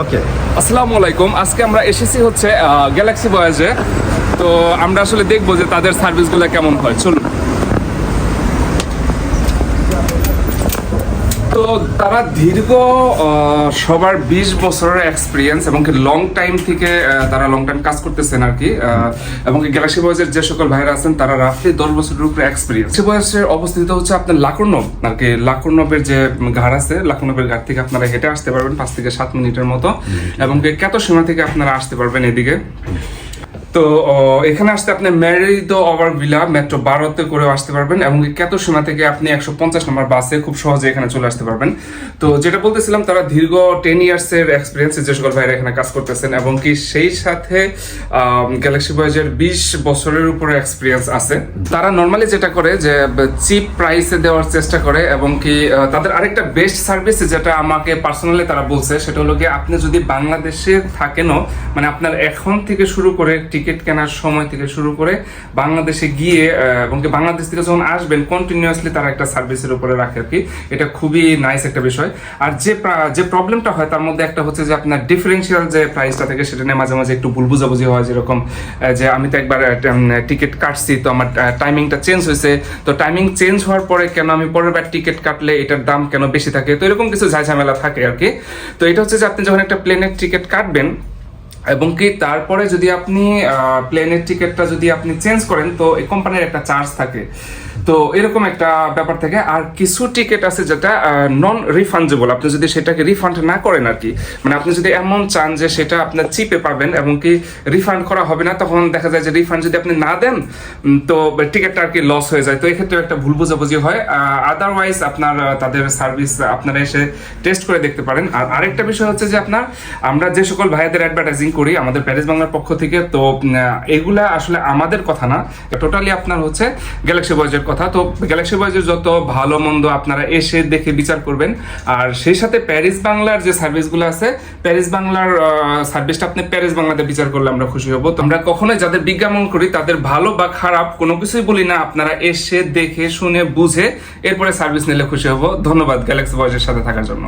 ওকে, আসসালামু আলাইকুম। আজকে আমরা এসেছি হচ্ছে গ্যালাক্সি ভয়েজে। তো আমরা আসলে দেখবো যে তাদের সার্ভিসগুলো কেমন হয়। চলুন। তো তারা দীর্ঘ সবার 20 বছরের এক্সপিরিয়েন্স এবং লং টাইম থেকে তারা লং টাইম কাজ করতেছেন আর কি। এবং গ্যালাক্সি ভয়েজের যে সকল ভাইরা আছেন তারা রাফলি 10 বছরের উপরে এক্সপিরিয়েন্স। গ্যালাক্সি ভয়েজের অবস্থিত হচ্ছে আপনার লাকুরনব আর কি। লাকুরনবের যে ঘাট আছে, লাকুরনবের ঘাট থেকে আপনারা হেঁটে আসতে পারবেন 5 থেকে 7 মিনিটের মতো, এবং কেতসীমা থেকে আপনারা আসতে পারবেন এদিকে। তো এখানে আসতে আপনি ম্যারিদো ওভার ভিলা মেট্রো 12তে করেও আসতে পারবেন, এবং কেতসীমা থেকে আপনি 150 নম্বর বাসে খুব সহজে এখানে চলে আসতে পারবেন। তো যেটা বলতেছিলাম, তারা দীর্ঘ 10 ইয়ার্সের এক্সপিরিয়েন্স যে সকল ভাইরা এখানে কাজ করতেছেন, এবং কি সেই সাথে গ্যালাক্সি ভয়েজের 20 বছরের উপরে এক্সপিরিয়েন্স আছে। তারা নর্মালি যেটা করে যে চিপ প্রাইসে দেওয়ার চেষ্টা করে, এবং কি তাদের আরেকটা বেস্ট সার্ভিস যেটা আমাকে পার্সোনালি তারা বলছে, সেটা হলো কি আপনি যদি বাংলাদেশে থাকেনও, মানে আপনার এখন থেকে শুরু করে টিকিট কেনার সময় থেকে শুরু করে বাংলাদেশে গিয়ে এবং বাংলাদেশ থেকে যখন আসবেন কন্টিনিউয়াসলি তারা একটা সার্ভিসের উপরে রাখে আর কি। এটা খুবই নাইস একটা বিষয়। আর যে প্রবলেমটা হয় তার মধ্যে একটা হচ্ছে যে আপনার ডিফারেন্সিয়াল যে প্রাইসটা থাকে সেটা নিয়ে মাঝে মাঝে একটু ভুল বুঝাবুঝি হয়। যেরকম যে আমি তো একবার টিকিট কাটছি, তো আমার টাইমিংটা চেঞ্জ হয়েছে, তো টাইমিং চেঞ্জ হওয়ার পরে কেন আমি পরের বার টিকিট কাটলে এটার দাম কেন বেশি থাকে, তো এরকম কিছু ঝামেলা থাকে আর কি। তো এটা হচ্ছে যে আপনি যখন একটা প্লেনের টিকিট কাটবেন এবং কি তারপরে যদি আপনি প্লেনের টিকিটটা যদি আপনি চেঞ্জ করেন, তো এই কোম্পানির একটা চার্জ থাকে। তো এরকম একটা ব্যাপার থাকে। আর কিছু টিকিট আছে যেটা নন রিফান্ডেবল, আপনি যদি সেটাকে রিফান্ড না করেন আর কি, মানে আপনি যদি এমন চান যে সেটা আপনার চিপে পাবেন এবং কি রিফান্ড করা হবে না, তখন দেখা যায় যে রিফান্ড যদি আপনি না দেন তো টিকিটটা আর কি লস হয়ে যায়। তো এক্ষেত্রে একটা ভুল বোঝাবুঝি হয়। আদারওয়াইজ আপনার তাদের সার্ভিস আপনারা এসে টেস্ট করে দেখতে পারেন। আর আরেকটা বিষয় হচ্ছে যে আমরা যে সকল ভাইয়াদের অ্যাডভার্টাইজিং করি আমাদের প্যারিস বাংলার পক্ষ থেকে, তো এগুলা আসলে আমাদের কথা না, টোটালি আপনার হচ্ছে গ্যালাক্সি ভয়েজের কথা। তো গ্যালাক্সি ভয়েজের যত ভালো মন্দ আপনারা এসে দেখে বিচার করবেন। আর সেই সাথে প্যারিস বাংলার যে সার্ভিসগুলো আছে, প্যারিস বাংলার সার্ভিসটা আপনি প্যারিস বাংলাতে বিচার করলে আমরা খুশি হব। তো আমরা কখনোই যাদের বিজ্ঞাপন করি তাদের ভালো বা খারাপ কোনো কিছুই বলি না, আপনারা এসে দেখে শুনে বুঝে এরপরে সার্ভিস নিলে খুশি হব। ধন্যবাদ গ্যালাক্সি ভয়েজের সাথে থাকার জন্য।